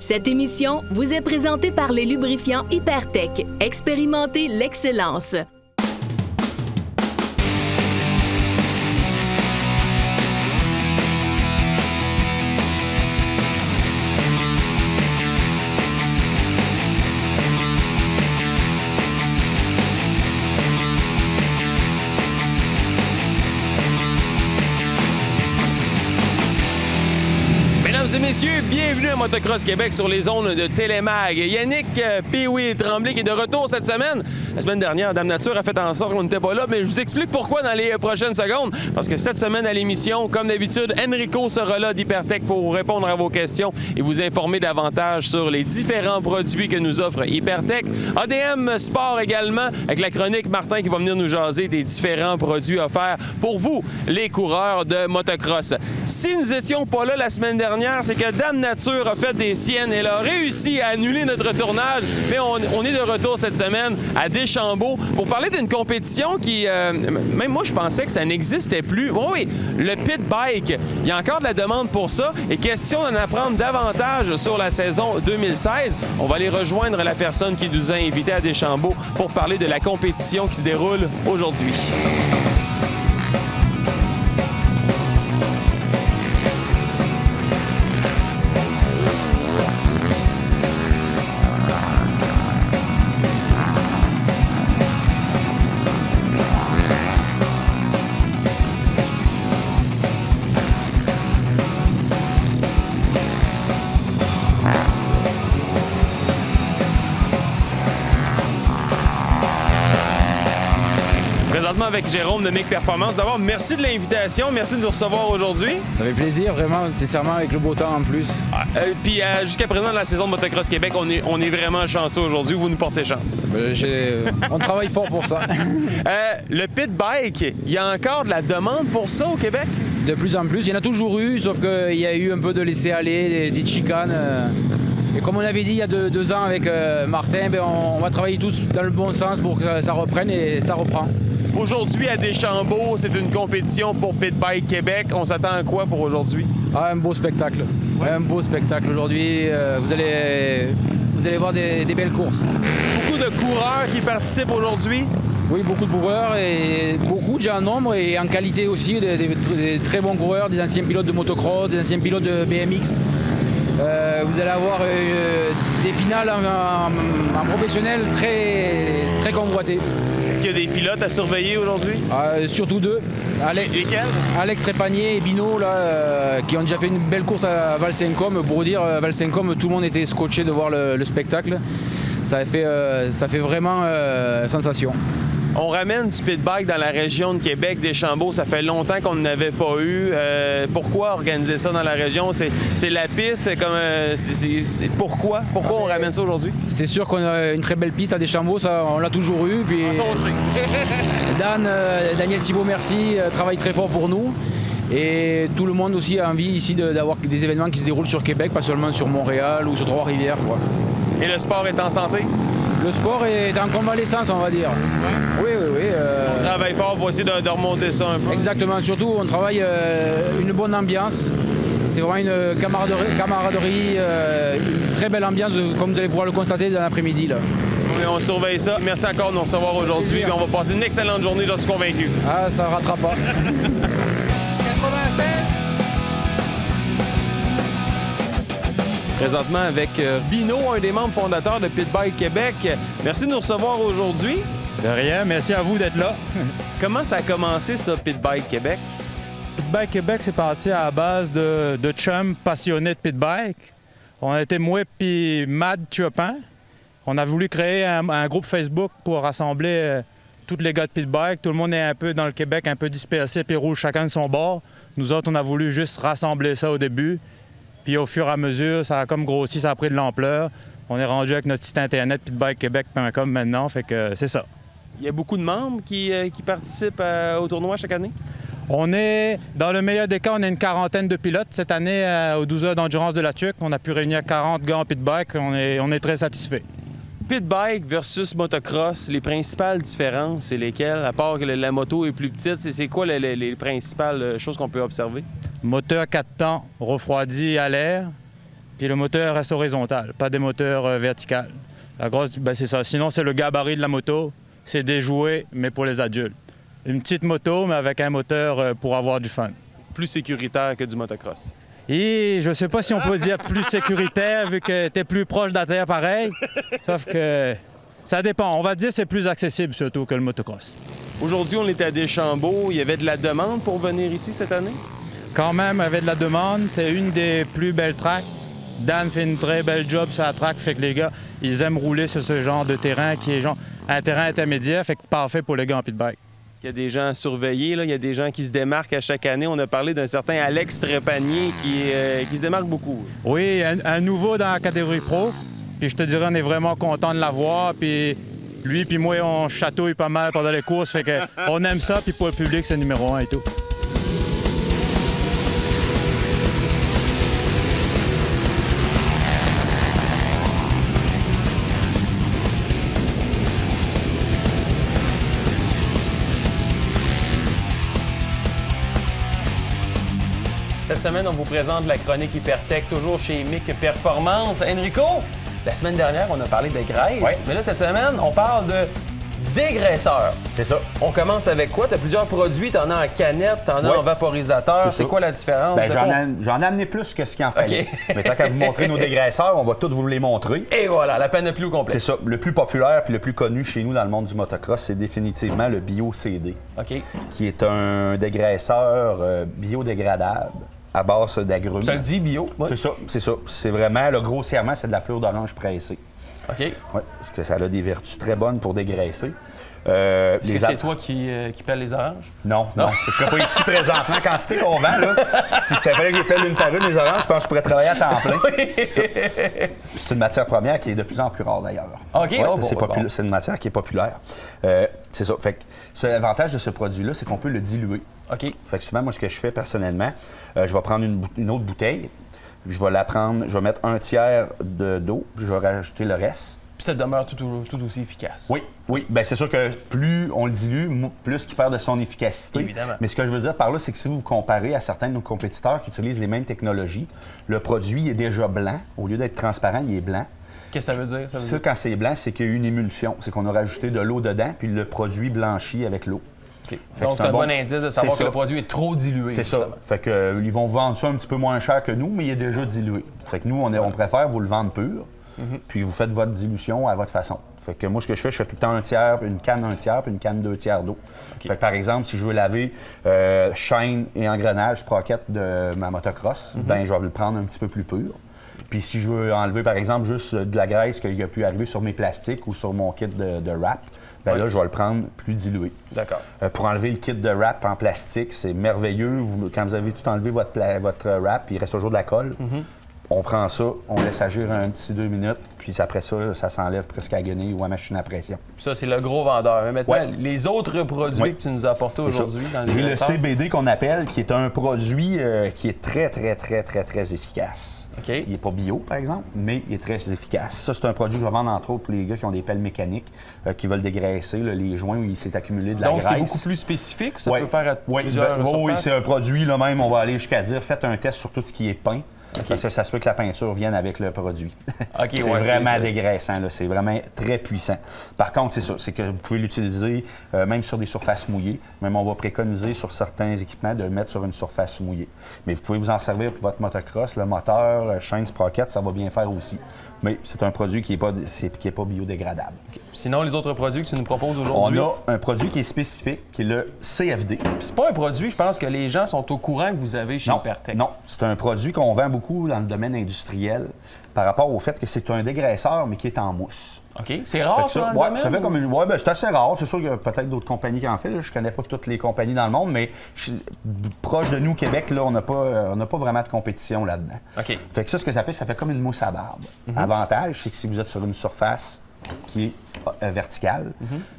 Cette émission vous est présentée par les lubrifiants Hypertech. Expérimentez l'excellence. Mesdames et messieurs, bienvenue à Motocross Québec sur les ondes de Télémag. Yannick Pee-Wee Tremblay qui est de retour cette semaine. La semaine dernière, Dame Nature a fait en sorte qu'on n'était pas là, mais je vous explique pourquoi dans les prochaines secondes. Parce que cette semaine à l'émission, comme d'habitude, Enrico sera là d'Hypertech pour répondre à vos questions et vous informer davantage sur les différents produits que nous offre Hypertech. ADM Sport également, avec la chronique Martin qui va venir nous jaser des différents produits offerts pour vous, les coureurs de motocross. Si nous étions pas là la semaine dernière, c'est que Dame Nature a fait des siennes. Elle a réussi à annuler notre tournage, mais on est de retour cette semaine à Deschambault pour parler d'une compétition qui, même moi, je pensais que ça n'existait plus. Bon, oui, le pit bike, il y a encore de la demande pour ça et question d'en apprendre davantage sur la saison 2016. On va aller rejoindre la personne qui nous a invités à Deschambault pour parler de la compétition qui se déroule aujourd'hui. Présentement avec Jérôme de Mic Performance. D'abord, merci de l'invitation. Merci de nous recevoir aujourd'hui. Ça fait plaisir, vraiment, sincèrement, avec le beau temps en plus. Puis jusqu'à présent, dans la saison de Motocross Québec, on est vraiment chanceux aujourd'hui. Vous nous portez chance. On travaille fort pour ça. Le pit bike, il y a encore de la demande pour ça au Québec? De plus en plus. Il y en a toujours eu, sauf qu'il y a eu un peu de laisser-aller, des chicanes. Et comme on avait dit il y a deux ans avec Martin, on va travailler tous dans le bon sens pour que ça reprenne et ça reprend. Aujourd'hui, à Deschambault, c'est une compétition pour Pit Bike Québec. On s'attend à quoi pour aujourd'hui? Un beau spectacle. Ouais. Un beau spectacle. Aujourd'hui, vous allez voir des belles courses. Beaucoup de coureurs qui participent aujourd'hui? Oui, beaucoup de coureurs et beaucoup déjà en nombre et en qualité aussi. Des très bons coureurs, des anciens pilotes de motocross, des anciens pilotes de BMX. Vous allez avoir des finales en professionnel très convoitées. Est-ce qu'il y a des pilotes à surveiller aujourd'hui? Surtout deux. Alex Trépanier et Bino, là, qui ont déjà fait une belle course à Val-Saint-Côme. Pour vous dire, Val-Saint-Côme, tout le monde était scotché de voir le spectacle. Ça fait vraiment sensation. On ramène du pit bike dans la région de Québec, Deschambault. Ça fait longtemps qu'on n'avait pas eu. Pourquoi organiser ça dans la région? C'est la piste. Pourquoi on ramène ça aujourd'hui? C'est sûr qu'on a une très belle piste à Deschambault. Ça, on l'a toujours eu. Puis ça aussi. Daniel Thibault, merci, travaille très fort pour nous. Et tout le monde aussi a envie ici d'avoir des événements qui se déroulent sur Québec, pas seulement sur Montréal ou sur Trois-Rivières, quoi. Et le sport est en santé? Le sport est en convalescence, on va dire. Oui. On travaille fort pour essayer de remonter ça un peu. Exactement. Surtout, on travaille une bonne ambiance. C'est vraiment une camaraderie, une très belle ambiance, comme vous allez pouvoir le constater dans l'après-midi, là. On surveille ça. Merci encore de nous recevoir aujourd'hui. On va passer une excellente journée, j'en suis convaincu. Ça ne ratera pas. Présentement avec Bino, un des membres fondateurs de Pit Bike Québec. Merci de nous recevoir aujourd'hui. De rien, merci à vous d'être là. Comment ça a commencé, ça, Pit Bike Québec? Pit Bike Québec, c'est parti à la base de chums passionnés de pit bike. On a été moi puis Mad Chopin. On a voulu créer un groupe Facebook pour rassembler tous les gars de pit bike. Tout le monde est un peu dans le Québec, un peu dispersé, puis roule chacun de son bord. Nous autres, on a voulu juste rassembler ça au début. Puis au fur et à mesure, ça a comme grossi, ça a pris de l'ampleur. On est rendu avec notre site internet pitbikequebec.com maintenant, fait que c'est ça. Il y a beaucoup de membres qui participent au tournoi chaque année? On est, dans le meilleur des cas, on a une quarantaine de pilotes. Cette année, aux 12 heures d'endurance de la TUC, on a pu réunir 40 gars en pit bike. On est très satisfaits. Pit bike versus motocross, les principales différences, c'est lesquelles? À part que la moto est plus petite, c'est quoi les principales choses qu'on peut observer? Moteur 4 temps refroidi à l'air. puis le moteur reste horizontal, pas des moteurs verticales. La grosse, c'est ça. Sinon, c'est le gabarit de la moto. C'est des jouets, mais pour les adultes. Une petite moto, mais avec un moteur pour avoir du fun. Plus sécuritaire que du motocross. Et je sais pas si on peut dire plus sécuritaire, vu que tu es plus proche de la terre pareil. Sauf que ça dépend. On va dire que c'est plus accessible surtout que le motocross. Aujourd'hui, on était à Deschambault. Il y avait de la demande pour venir ici cette année? Quand même, avec de la demande, c'est une des plus belles tracks. Dan fait une très belle job sur la track, fait que les gars, ils aiment rouler sur ce genre de terrain qui est genre un terrain intermédiaire, fait que parfait pour les gars en pit bike. Il y a des gens à surveiller, là. Il y a des gens qui se démarquent à chaque année. On a parlé d'un certain Alex Trépanier qui se démarque beaucoup. Oui, un nouveau dans la catégorie pro. Puis je te dirais, on est vraiment content de l'avoir. Puis lui puis moi, on chatouille pas mal pendant les courses, fait que on aime ça. Puis pour le public, c'est numéro 1 et tout. Cette semaine, on vous présente la chronique Hypertech, toujours chez MIC Performance. Enrico, la semaine dernière, on a parlé de graisse, oui. Mais là, cette semaine, on parle de dégraisseur. C'est ça. On commence avec quoi? Tu as plusieurs produits, tu en as en canette, tu en as en vaporisateur. C'est quoi la différence? Ben, j'en ai amené plus que ce qu'il en fallait. Okay. Mais tant qu'à vous montrer nos dégraisseurs, on va tous vous les montrer. Et voilà, la panoplie au complet. C'est ça. Le plus populaire puis le plus connu chez nous dans le monde du motocross, c'est définitivement le BioCD, qui est un dégraisseur biodégradable à base d'agrumes. Ça le dit, bio? Ouais. C'est ça. C'est vraiment, là, grossièrement, c'est de la pleure d'orange pressée. OK. Oui, parce que ça a des vertus très bonnes pour dégraisser. Est-ce que c'est toi qui pèles les oranges? Non. Je ne serais pas ici présentement. La quantité qu'on vend, là, si ça fallait que je pèle une par une les oranges, je pense que je pourrais travailler à temps plein. C'est une matière première qui est de plus en plus rare, d'ailleurs. OK. Ouais, c'est une matière qui est populaire. C'est ça. Fait que l'avantage de ce produit-là, c'est qu'on peut le diluer. OK. Fait que souvent, moi, ce que je fais personnellement, je vais prendre une autre bouteille, je vais la prendre, je vais mettre un tiers d'eau, puis je vais rajouter le reste. Puis ça demeure tout aussi efficace. Oui. Bien, c'est sûr que plus on le dilue, plus il perd de son efficacité. Évidemment. Mais ce que je veux dire par là, c'est que si vous vous comparez à certains de nos compétiteurs qui utilisent les mêmes technologies, le produit est déjà blanc. Au lieu d'être transparent, il est blanc. Qu'est-ce que ça veut dire? Ça, quand c'est blanc, c'est qu'il y a eu une émulsion. C'est qu'on a rajouté de l'eau dedans, puis le produit blanchit avec l'eau. Okay. Donc, c'est un bon indice de savoir que le produit est trop dilué. C'est ça. Fait que, ils vont vendre ça un petit peu moins cher que nous, mais il est déjà dilué. Fait que nous, on préfère vous le vendre pur, puis vous faites votre dilution à votre façon. Fait que moi, ce que je fais tout le temps un tiers, une canne 1 tiers, puis une canne 2 tiers d'eau. Fait que, par exemple, si je veux laver chaîne et engrenage sprocket de ma motocross, ben je vais le prendre un petit peu plus pur. Puis si je veux enlever, par exemple, juste de la graisse qu'il a pu arriver sur mes plastiques ou sur mon kit de wrap, bien là, je vais le prendre plus dilué. D'accord. Pour enlever le kit de wrap en plastique, c'est merveilleux. Quand vous avez tout enlevé votre wrap, il reste toujours de la colle. On prend ça, on laisse agir un petit 2 minutes, puis après ça, ça s'enlève presque à guenille ou à machine à pression. Ça, c'est le gros vendeur. Mais maintenant, les autres produits que tu nous as apportés aujourd'hui dans le J'ai le CBD qu'on appelle, qui est un produit qui est très, très, très, très, très efficace. Okay. Il n'est pas bio, par exemple, mais il est très efficace. Ça, c'est un produit que je vais vendre, entre autres, pour les gars qui ont des pelles mécaniques, qui veulent dégraisser les joints où il s'est accumulé de la graisse. Donc, c'est beaucoup plus spécifique? Ça peut faire à plusieurs oui, c'est un produit, là même, on va aller jusqu'à dire, faites un test sur tout ce qui est peint. Parce que ça se peut que la peinture vienne avec le produit. C'est vraiment dégraissant, là. C'est vraiment très puissant. Par contre, c'est ça, c'est que vous pouvez l'utiliser même sur des surfaces mouillées. Même on va préconiser sur certains équipements de le mettre sur une surface mouillée. Mais vous pouvez vous en servir pour votre motocross, le moteur, chaîne sprocket, ça va bien faire aussi. Mais c'est un produit qui n'est pas biodégradable. Okay. Sinon, les autres produits que tu nous proposes aujourd'hui? On a un produit qui est spécifique, qui est le CFD. C'est pas un produit, je pense, que les gens sont au courant que vous avez chez Hypertech. Non, c'est un produit qu'on vend beaucoup dans le domaine industriel par rapport au fait que c'est un dégraisseur, mais qui est en mousse. OK. C'est rare, ça, dans le domaine? Ça fait comme une... Ouais, c'est assez rare. C'est sûr qu'il y a peut-être d'autres compagnies qui en font. Je connais pas toutes les compagnies dans le monde, mais proche de nous, Québec, là, on n'a pas vraiment de compétition là-dedans. OK. Fait que ça, ce que ça fait comme une mousse à barbe. L'avantage, c'est que si vous êtes sur une surface qui est verticale,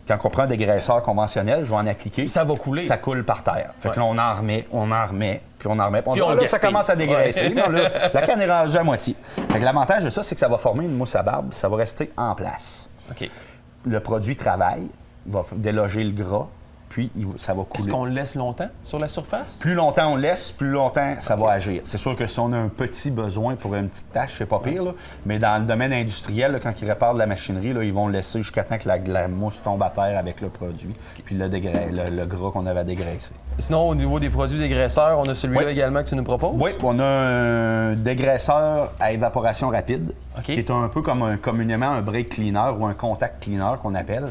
quand on prend un dégraisseur conventionnel, je vais en appliquer. Ça va couler. Ça coule par terre. Fait que là, on en remet, puis on en remet. Puis on là, ça commence à dégraisser. Là, la canne est rendue à moitié. Fait que l'avantage de ça, c'est que ça va former une mousse à barbe, ça va rester en place. OK. Le produit travaille, va déloger le gras, puis ça va couler. Est-ce qu'on le laisse longtemps sur la surface? Plus longtemps on le laisse, plus longtemps ça va agir. C'est sûr que si on a un petit besoin pour une petite tâche, c'est pas pire, là. Mais dans le domaine industriel, là, quand ils réparent de la machinerie, là, ils vont le laisser jusqu'à temps que la mousse tombe à terre avec le produit, puis le gras qu'on avait à dégraisser. Sinon, au niveau des produits dégraisseurs, on a celui-là également que tu nous proposes? Oui, on a un dégraisseur à évaporation rapide, qui est un peu comme communément un brake cleaner ou un contact cleaner qu'on appelle.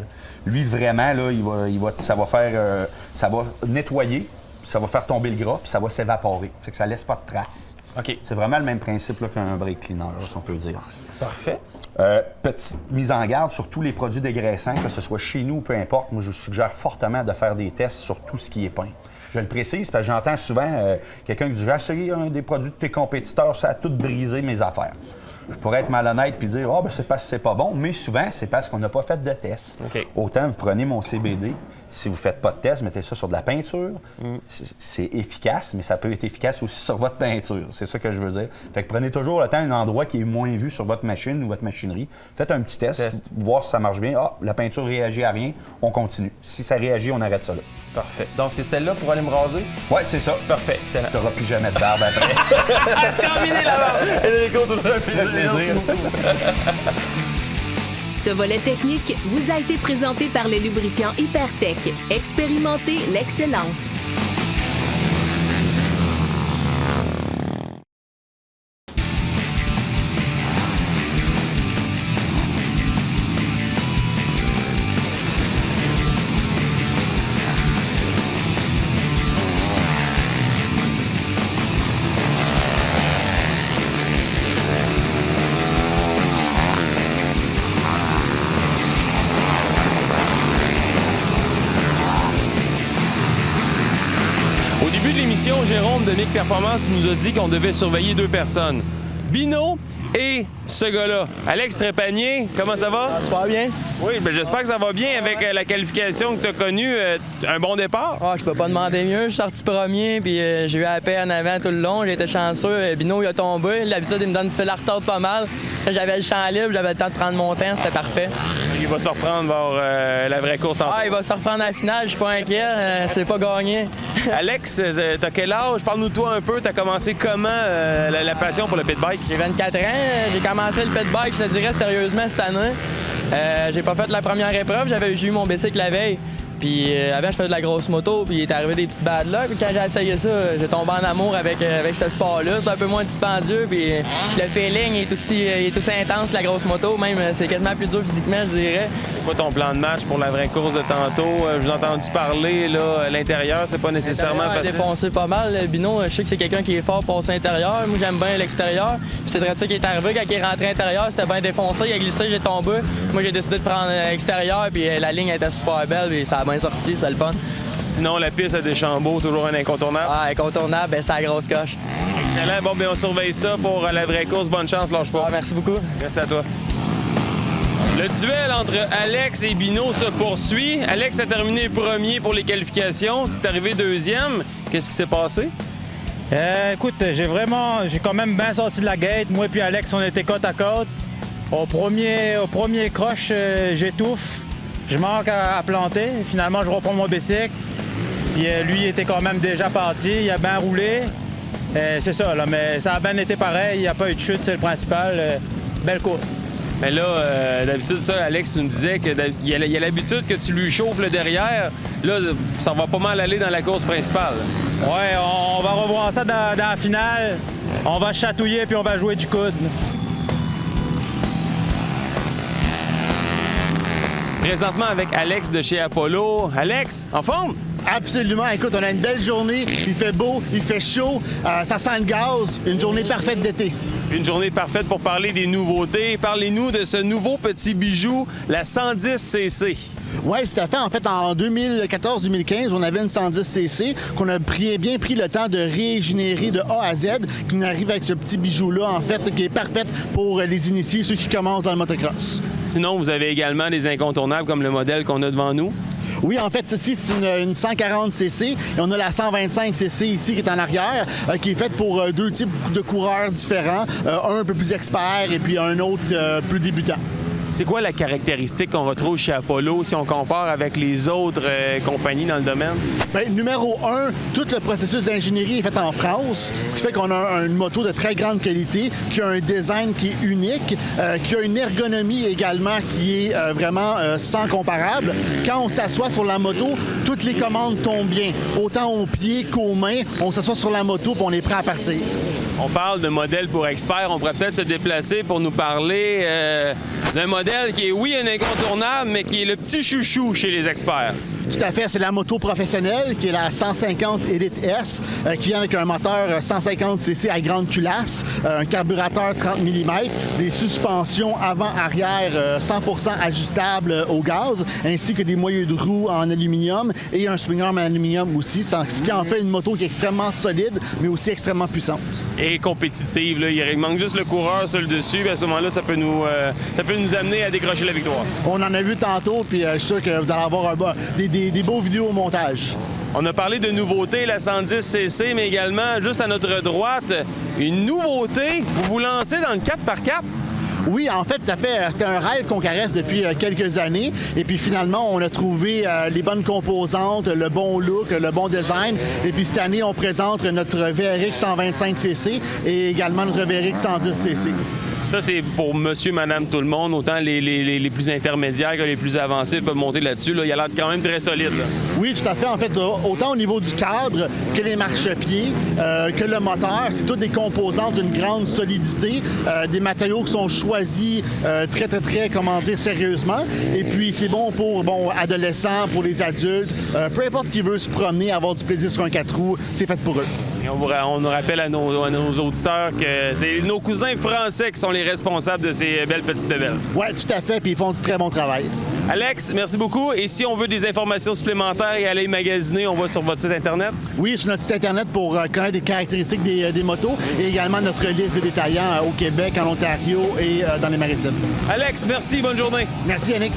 Lui, vraiment, là, ça va nettoyer, ça va faire tomber le gras, puis ça va s'évaporer. Fait que ça laisse pas de traces. C'est vraiment le même principe là, qu'un brake cleaner, là, si on peut dire. Parfait. Petite mise en garde sur tous les produits dégraissants, que ce soit chez nous ou peu importe. Moi, je vous suggère fortement de faire des tests sur tout ce qui est peint. Je le précise parce que j'entends souvent quelqu'un qui dit « J'ai essayé un des produits de tes compétiteurs, ça a tout brisé mes affaires. » Je pourrais être malhonnête puis dire « Ah, ben c'est parce que c'est pas bon », mais souvent, c'est parce qu'on n'a pas fait de test. Autant vous prenez mon CBD, si vous ne faites pas de test, mettez ça sur de la peinture. C'est efficace, mais ça peut être efficace aussi sur votre peinture. C'est ça que je veux dire. Fait que prenez toujours le temps un endroit qui est moins vu sur votre machine ou votre machinerie. Faites un petit test, voir si ça marche bien. Ah, la peinture réagit à rien, on continue. Si ça réagit, on arrête ça là. Parfait. Donc, c'est celle-là pour aller me raser? Oui, c'est ça. Parfait, excellent. Tu n'auras plus jamais de barbe après. Terminé la barbe! Enrico, toujours un plaisir. Ce volet technique vous a été présenté par les lubrifiants Hypertech. Expérimentez l'excellence. Au début de l'émission, Jérôme de Mic Performance nous a dit qu'on devait surveiller 2 personnes. Bino et ce gars-là. Alex Trépanier, comment ça va? Ça va bien? Oui, ben j'espère que ça va bien avec la qualification que tu as connue. Un bon départ? Je peux pas demander mieux. Je suis sorti premier, puis j'ai eu la paix en avant tout le long. J'ai été chanceux. Bino, il a tombé. L'habitude, il me donne du fil à retard pas mal. J'avais le champ libre, j'avais le temps de prendre mon temps. C'était parfait. Il va se reprendre vers la vraie course en il va se reprendre à la finale. Je suis pas inquiet. C'est pas gagné. Alex, t'as quel âge? Parle-nous de toi un peu. T'as commencé comment la passion pour le pit bike? J'ai 24 ans. J'ai commencé le pit bike, je te dirais, sérieusement, cette année. J'ai pas fait la première épreuve. J'ai eu mon bicycle la veille. Puis avant, je faisais de la grosse moto, puis il est arrivé des petites bad luck. Puis quand j'ai essayé ça, j'ai tombé en amour avec ce sport-là. C'est un peu moins dispendieux, puis le feeling est aussi intense que la grosse moto. Même, c'est quasiment plus dur physiquement, je dirais. C'est quoi ton plan de match pour la vraie course de tantôt? Je vous ai entendu parler, là, à l'intérieur, c'est pas nécessairement facile. Défoncé pas mal. Bino, je sais que c'est quelqu'un qui est fort pour passer intérieur. Moi, j'aime bien l'extérieur. Puis c'est vrai ça qui est arrivé. Quand il est rentré intérieur, c'était bien défoncé. Il a glissé, j'ai tombé. Moi, j'ai décidé de prendre extérieur, puis la ligne était super belle, puis ça a bien sorti, c'est le fun. Sinon, la piste à Deschambault, toujours un incontournable? Incontournable, c'est la grosse coche. Excellent. Bon, bien, on surveille ça pour la vraie course. Bonne chance, lâche pas. Merci beaucoup. Merci à toi. Le duel entre Alex et Bino se poursuit. Alex a terminé premier pour les qualifications. T'es arrivé deuxième. Qu'est-ce qui s'est passé? Écoute, j'ai quand même bien sorti de la gate. Moi et Alex, on était côte à côte. Au premier croche, j'étouffe. Je manque à planter. Finalement, je reprends mon bicycle. Puis lui, il était quand même déjà parti. Il a bien roulé. C'est ça, là. Mais ça a bien été pareil. Il n'y a pas eu de chute, c'est le principal. Belle course. Mais là, d'habitude, ça, Alex, tu nous disais qu'il y a l'habitude que tu lui chauffes le derrière. Là, ça va pas mal aller dans la course principale. Ouais, on va revoir ça dans la finale. On va chatouiller puis on va jouer du coude. Présentement avec Alex de chez Apollo. Alex, en forme? Absolument. Écoute, on a une belle journée. Il fait beau, il fait chaud. Ça sent le gaz. Une journée parfaite d'été. Une journée parfaite pour parler des nouveautés. Parlez-nous de ce nouveau petit bijou, la 110cc. Oui, tout à fait. En fait, en 2014-2015, on avait une 110cc qu'on a bien pris le temps de régénérer de A à Z, qui nous arrive avec ce petit bijou-là, en fait, qui est parfait pour les initiés, ceux qui commencent dans le motocross. Sinon, vous avez également des incontournables comme le modèle qu'on a devant nous. Oui, en fait, ceci, c'est une 140cc et on a la 125cc ici qui est en arrière, qui est faite pour 2 types de coureurs différents, un peu plus expert et puis un autre plus débutant. C'est quoi la caractéristique qu'on retrouve chez Apollo si on compare avec les autres compagnies dans le domaine? Bien, numéro 1, tout le processus d'ingénierie est fait en France, ce qui fait qu'on a une moto de très grande qualité, qui a un design qui est unique, qui a une ergonomie également qui est vraiment sans comparable. Quand on s'assoit sur la moto, toutes les commandes tombent bien, autant aux pieds qu'aux mains. On s'assoit sur la moto et on est prêt à partir. On parle de modèle pour experts. On pourrait peut-être se déplacer pour nous parler d'un modèle qui est, oui, un incontournable, mais qui est le petit chouchou chez les experts. Tout à fait, c'est la moto professionnelle qui est la 150 Elite S, qui vient avec un moteur 150 cc à grande culasse, un carburateur 30 mm, des suspensions avant-arrière 100% ajustables au gaz, ainsi que des moyeux de roue en aluminium et un swing arm en aluminium aussi, ce qui en fait une moto qui est extrêmement solide, mais aussi extrêmement puissante. Et compétitive, là. Il manque juste le coureur sur le dessus, puis à ce moment-là, ça peut nous amener à décrocher la victoire. On en a vu tantôt, puis je suis sûr que vous allez avoir des beaux vidéos au montage. On a parlé de nouveautés, la 110cc, mais également, juste à notre droite, une nouveauté. Vous vous lancez dans le 4x4? Oui, en fait, c'était un rêve qu'on caresse depuis quelques années. Et puis finalement, on a trouvé les bonnes composantes, le bon look, le bon design. Et puis cette année, on présente notre VRX 125cc et également notre VRX 110cc. Ça, c'est pour monsieur, madame, tout le monde. Autant les plus intermédiaires que les plus avancés peuvent monter là-dessus. Là. Il a l'air quand même très solide. Là. Oui, tout à fait. En fait, autant au niveau du cadre que les marchepieds, que le moteur, c'est toutes des composantes d'une grande solidité, des matériaux qui sont choisis très, comment dire, sérieusement. Et puis, c'est bon pour adolescents, pour les adultes, peu importe qui veut se promener, avoir du plaisir sur un 4 roues, c'est fait pour eux. Et on nous rappelle à nos auditeurs que c'est nos cousins français qui sont les responsables de ces belles petites bébelles. Oui, tout à fait, puis ils font du très bon travail. Alex, merci beaucoup. Et si on veut des informations supplémentaires et aller magasiner, on va sur votre site Internet? Oui, sur notre site Internet pour connaître des caractéristiques des motos et également notre liste de détaillants au Québec, en Ontario et dans les Maritimes. Alex, merci. Bonne journée. Merci, Yannick.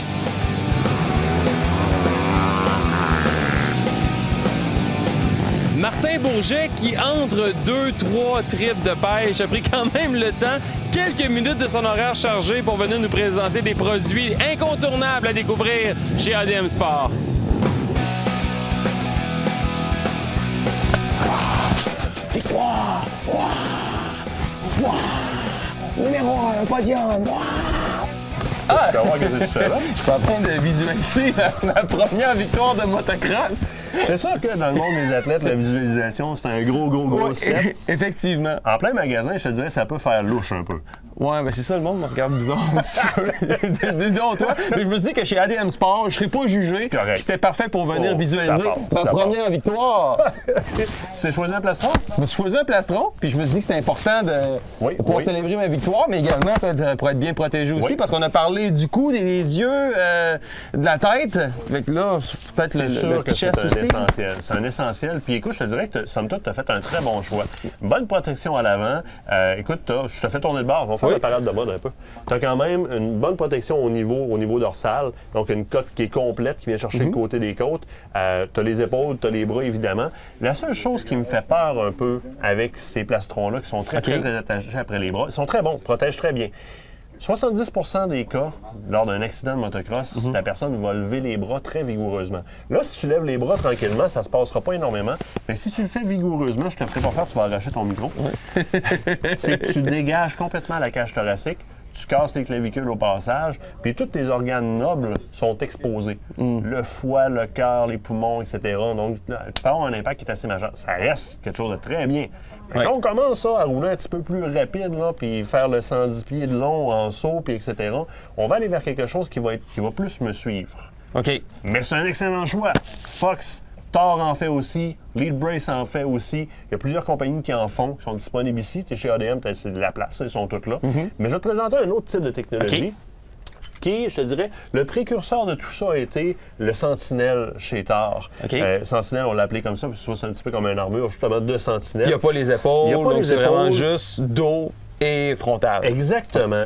Martin Bourget, qui entre 2-3 trips de pêche, a pris quand même le temps, quelques minutes de son horaire chargé pour venir nous présenter des produits incontournables à découvrir chez ADM Sport. Victoire! Numéro 1, podium! Tu vas voir ce que tu fais là? Je suis en train de visualiser ma première victoire de motocross. C'est sûr que dans le monde des athlètes, la visualisation, c'est un gros step. Effectivement. En plein magasin, je te dirais, ça peut faire louche un peu. Ouais, ben c'est ça, le monde me regarde bizarre un petit peu. Dis-donc, toi. Mais je me dis que chez ADM Sport, je serais pas jugé. Puis c'était parfait pour venir visualiser ma première victoire. Tu t'es choisi un plastron? Je me suis choisi un plastron, puis je me suis dit que c'était important de pouvoir célébrer ma victoire, mais également pour être bien protégé aussi, parce qu'on a parlé du cou, des yeux, de la tête. Fait que là, peut-être le chest aussi. C'est un essentiel. Puis écoute, je te dirais que somme toute, tu as fait un très bon choix. Bonne protection à l'avant. Écoute, je te fais tourner de bord. On va faire la parade de mode un peu. Tu as quand même une bonne protection au niveau dorsal. Donc, une cote qui est complète, qui vient chercher le côté des côtes. Tu as les épaules, tu as les bras, évidemment. La seule chose qui me fait peur un peu avec ces plastrons-là, qui sont très attachés après les bras, ils sont très bons, protègent très bien. 70% des cas, lors d'un accident de motocross, la personne va lever les bras très vigoureusement. Là, si tu lèves les bras tranquillement, ça se passera pas énormément. Mais si tu le fais vigoureusement, je te ferai pas faire, tu vas arracher ton micro. C'est que tu dégages complètement la cage thoracique, tu casses les clavicules au passage, puis tous tes organes nobles sont exposés. Le foie, le cœur, les poumons, etc. Donc, tu peux avoir un impact qui est assez majeur. Ça reste quelque chose de très bien. Quand on commence à rouler un petit peu plus rapide, là, puis faire le 110 pieds de long en saut, puis etc., on va aller vers quelque chose qui va plus me suivre. OK. Mais c'est un excellent choix. Fox, Thor en fait aussi, Lead Brace en fait aussi. Il y a plusieurs compagnies qui en font, qui sont disponibles ici. Tu es chez ADM, c'est de la place, ils sont toutes là. Mais je vais te présenter un autre type de technologie. Qui, je te dirais, le précurseur de tout ça a été le Sentinelle chez Thor. Sentinelle, on l'a appelé comme ça, parce que c'est un petit peu comme une armure, justement, de Sentinelle. Il n'y a pas les épaules, donc c'est vraiment juste dos et frontal. Exactement.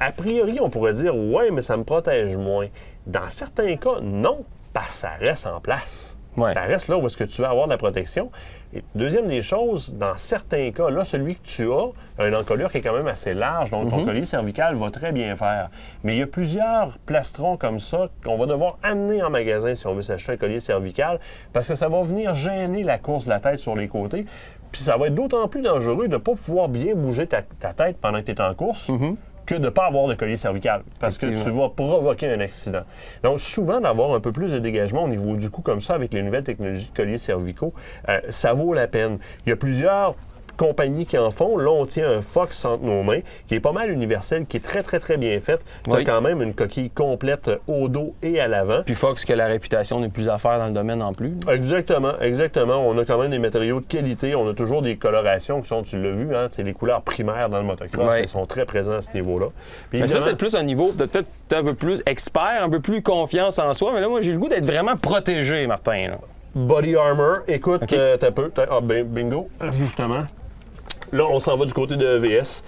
A priori, on pourrait dire, ouais, mais ça me protège moins. Dans certains cas, non, parce que ça reste en place. Ouais. Ça reste là où est-ce que tu vas avoir de la protection. Et deuxième des choses, dans certains cas, là, celui que tu as une encolure qui est quand même assez large, donc ton collier cervical va très bien faire. Mais il y a plusieurs plastrons comme ça qu'on va devoir amener en magasin si on veut s'acheter un collier cervical, parce que ça va venir gêner la course de la tête sur les côtés. Puis ça va être d'autant plus dangereux de ne pas pouvoir bien bouger ta tête pendant que tu es en course. Que de ne pas avoir de collier cervical, parce que tu vas provoquer un accident. Donc, souvent, d'avoir un peu plus de dégagement au niveau du cou comme ça, avec les nouvelles technologies de colliers cervicaux, ça vaut la peine. Il y a plusieurs compagnies qui en font. Là, on tient un Fox entre nos mains, qui est pas mal universel, qui est très, très, très bien fait. Tu as quand même une coquille complète au dos et à l'avant. Puis Fox, que la réputation n'est plus à faire dans le domaine non plus. Exactement, exactement. On a quand même des matériaux de qualité. On a toujours des colorations qui sont, tu l'as vu, hein, c'est les couleurs primaires dans le motocross, qui sont très présents à ce niveau-là. Puis, mais ça, c'est plus un niveau de peut-être un peu plus expert, un peu plus confiance en soi. Mais là, moi, j'ai le goût d'être vraiment protégé, Martin. Là. Body armor. Écoute, t'as peu. Bingo, justement. Là, on s'en va du côté de EVS.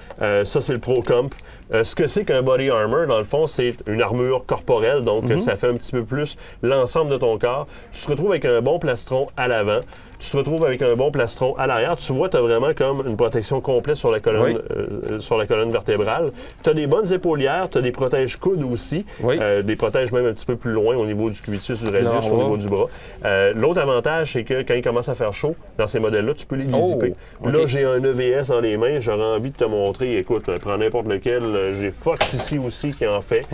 Ça, c'est le Pro Comp. Ce que c'est qu'un body armor, dans le fond, c'est une armure corporelle. Donc, ça fait un petit peu plus l'ensemble de ton corps. Tu te retrouves avec un bon plastron à l'avant. Tu te retrouves avec un bon plastron à l'arrière. Tu vois, tu as vraiment comme une protection complète sur la colonne, sur la colonne vertébrale. Tu as des bonnes épaulières, tu as des protèges coudes aussi, des protèges même un petit peu plus loin au niveau du cubitus, du radius, au niveau du bras. L'autre avantage, c'est que quand il commence à faire chaud, dans ces modèles-là, tu peux les dézipper. Là, j'ai un EVS dans les mains, j'aurais envie de te montrer. Écoute, prends n'importe lequel. J'ai Fox ici aussi qui en fait.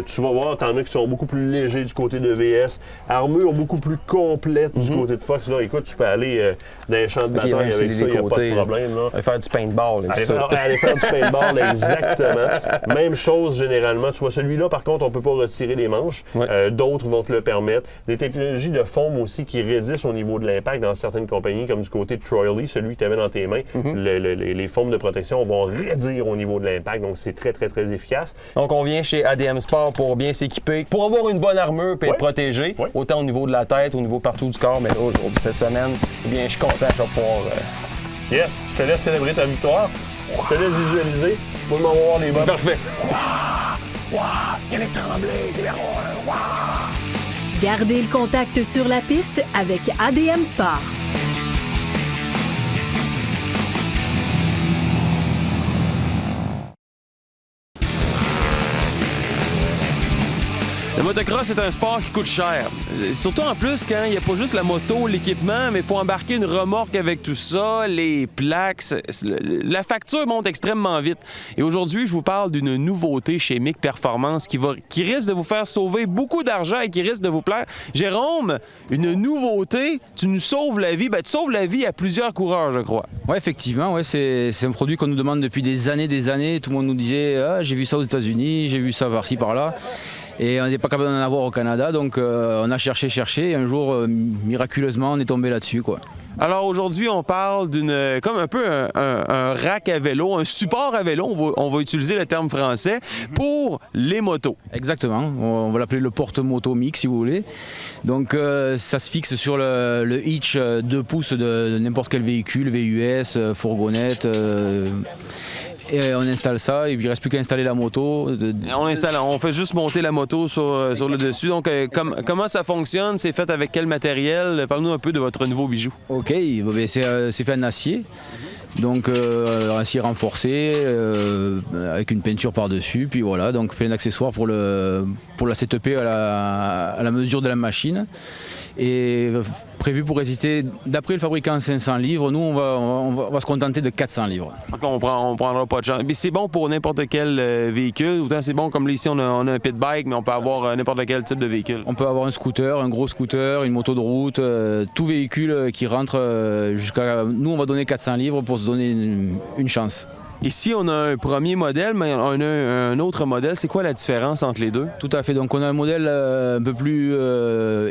Tu vas voir, t'en as qui sont beaucoup plus légers du côté de EVS. Armure beaucoup plus complète du côté de Fox. Là, écoute, tu peux aller dans les champs de bataille avec ça, il n'y a pas de problème. Là. Aller faire du paintball. Aller faire du paintball, exactement. Même chose généralement. Tu vois, celui-là, par contre, on ne peut pas retirer les manches. D'autres vont te le permettre. Des technologies de foam aussi qui résistent au niveau de l'impact dans certaines compagnies, comme du côté de Troy Lee, celui que tu avais dans tes mains. Les foams de protection vont raidir au niveau de l'impact. Donc, c'est très, très, très efficace. Donc, on vient chez ADM Sport pour bien s'équiper, pour avoir une bonne armure et être protégé, autant au niveau de la tête, au niveau partout du corps. Mais là, aujourd'hui, cette semaine, eh bien, je suis content de pouvoir... Yes, je te laisse célébrer ta victoire. Je te laisse visualiser. Pour le moment, voir les bottes. Parfait. Yannick Tremblay, numéro 1. Gardez le contact sur la piste avec ADM Sport. Le motocross, c'est un sport qui coûte cher. Surtout en plus quand il n'y a pas juste la moto, l'équipement, mais il faut embarquer une remorque avec tout ça, les plaques. La facture monte extrêmement vite. Et aujourd'hui, je vous parle d'une nouveauté chez MIC Performance qui risque de vous faire sauver beaucoup d'argent et qui risque de vous plaire. Jérôme, une nouveauté, tu nous sauves la vie. Ben, tu sauves la vie à plusieurs coureurs, je crois. Oui, effectivement. Ouais, c'est un produit qu'on nous demande depuis des années. Tout le monde nous disait « Ah, j'ai vu ça aux États-Unis, j'ai vu ça par-ci, par-là ». Et on n'est pas capable d'en avoir au Canada, donc on a cherché, et un jour, miraculeusement, on est tombé là-dessus, quoi. Alors aujourd'hui, on parle comme un peu un rack à vélo, un support à vélo, on va utiliser le terme français, pour les motos. Exactement, on va l'appeler le porte-moto mix si vous voulez. Donc ça se fixe sur le hitch 2 pouces de n'importe quel véhicule, VUS, fourgonnette. Et on installe ça, et puis il ne reste plus qu'à installer la moto. On fait juste monter la moto sur le dessus. Donc, comment ça fonctionne? C'est fait avec quel matériel? Parle-nous un peu de votre nouveau bijou. OK, c'est fait en acier. Donc, acier renforcé, avec une peinture par-dessus. Puis voilà, donc plein d'accessoires pour la setuper à la mesure de la machine. Et prévu pour résister, d'après le fabricant, 500 livres. Nous, on va se contenter de 400 livres. Donc, on prendra pas de chance. Mais c'est bon pour n'importe quel véhicule. Autant c'est bon comme là, ici, on a un pit bike, mais on peut avoir n'importe quel type de véhicule. On peut avoir un scooter, un gros scooter, une moto de route, tout véhicule qui rentre jusqu'à... Nous, on va donner 400 livres pour se donner une chance. Ici, on a un premier modèle, mais on a un autre modèle. C'est quoi la différence entre les deux? Tout à fait. Donc, on a un modèle un peu plus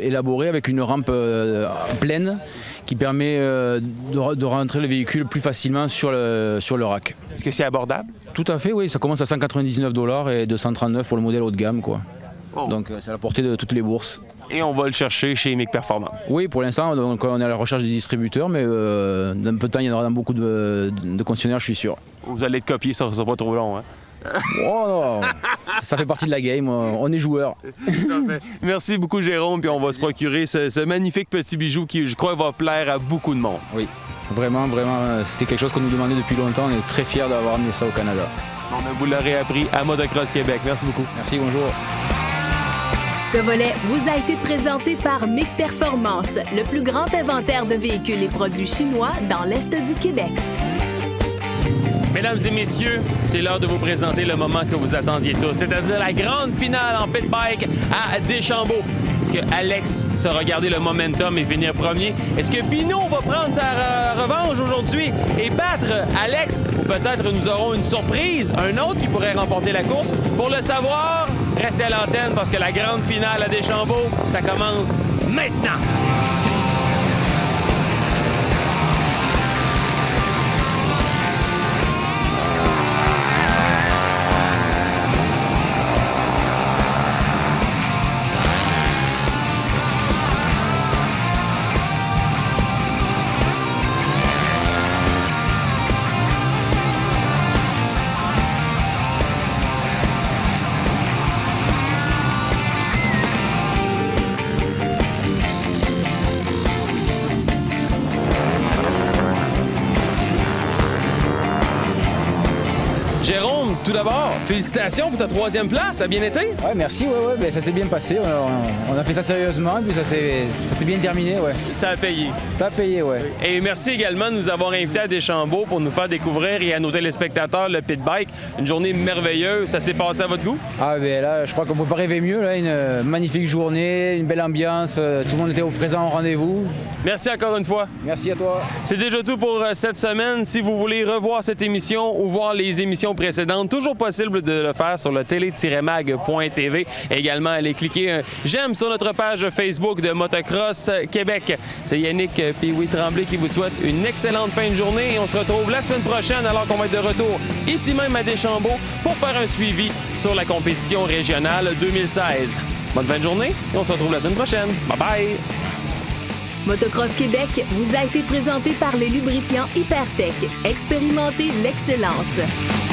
élaboré avec une rampe pleine qui permet de rentrer le véhicule plus facilement sur le rack. Est-ce que c'est abordable? Tout à fait, oui. Ça commence à 199$ et 239$ pour le modèle haut de gamme, quoi. Oh. Donc, c'est à la portée de toutes les bourses. Et on va le chercher chez MIC Performance. Oui, pour l'instant, donc, on est à la recherche des distributeurs, mais dans un peu de temps, il y en aura dans beaucoup de concessionnaires, je suis sûr. Vous allez être copié, ça ne sera pas trop long. Hein? Oh non, ça fait partie de la game, on est joueur. Merci beaucoup, Jérôme, puis on va se procurer ce magnifique petit bijou qui, je crois, va plaire à beaucoup de monde. Oui, vraiment, c'était quelque chose qu'on nous demandait depuis longtemps. On est très fiers d'avoir amené ça au Canada. Bon, ben, vous l'aurez appris à Motocross Québec. Merci beaucoup. Merci, bonjour. Ce volet vous a été présenté par MIC Performance, le plus grand inventaire de véhicules et produits chinois dans l'Est du Québec. Mesdames et messieurs, c'est l'heure de vous présenter le moment que vous attendiez tous, c'est-à-dire la grande finale en pit bike à Deschambault. Est-ce que Alex saura garder le momentum et finir premier? Est-ce que Pinot va prendre sa revanche aujourd'hui et battre Alex? Ou peut-être nous aurons une surprise, un autre qui pourrait remporter la course? Pour le savoir, restez à l'antenne parce que la grande finale à Deschambault, ça commence maintenant! Jérôme, tout d'abord, félicitations pour ta 3e place, ça a bien été? Ouais, merci, ben, ça s'est bien passé. On a fait ça sérieusement, puis ça s'est bien terminé, ouais. Ça a payé. Ça a payé, ouais. Et merci également de nous avoir invités à Deschambault pour nous faire découvrir et à nos téléspectateurs le pit bike. Une journée merveilleuse, ça s'est passé à votre goût? Ah ben là, je crois qu'on peut pas rêver mieux, là. Une magnifique journée, une belle ambiance, tout le monde était au présent au rendez-vous. Merci encore une fois. Merci à toi. C'est déjà tout pour cette semaine. Si vous voulez revoir cette émission ou voir les émissions précédentes, toujours possible de le faire sur le télé-mag.tv. Également, allez cliquer un j'aime sur notre page Facebook de Motocross Québec. C'est Yannick Pee-Wee Tremblay qui vous souhaite une excellente fin de journée et on se retrouve la semaine prochaine alors qu'on va être de retour ici même à Deschambault pour faire un suivi sur la compétition régionale 2016. Bonne fin de journée et on se retrouve la semaine prochaine. Bye bye! Motocross Québec vous a été présenté par les lubrifiants Hypertech. Expérimentez l'excellence.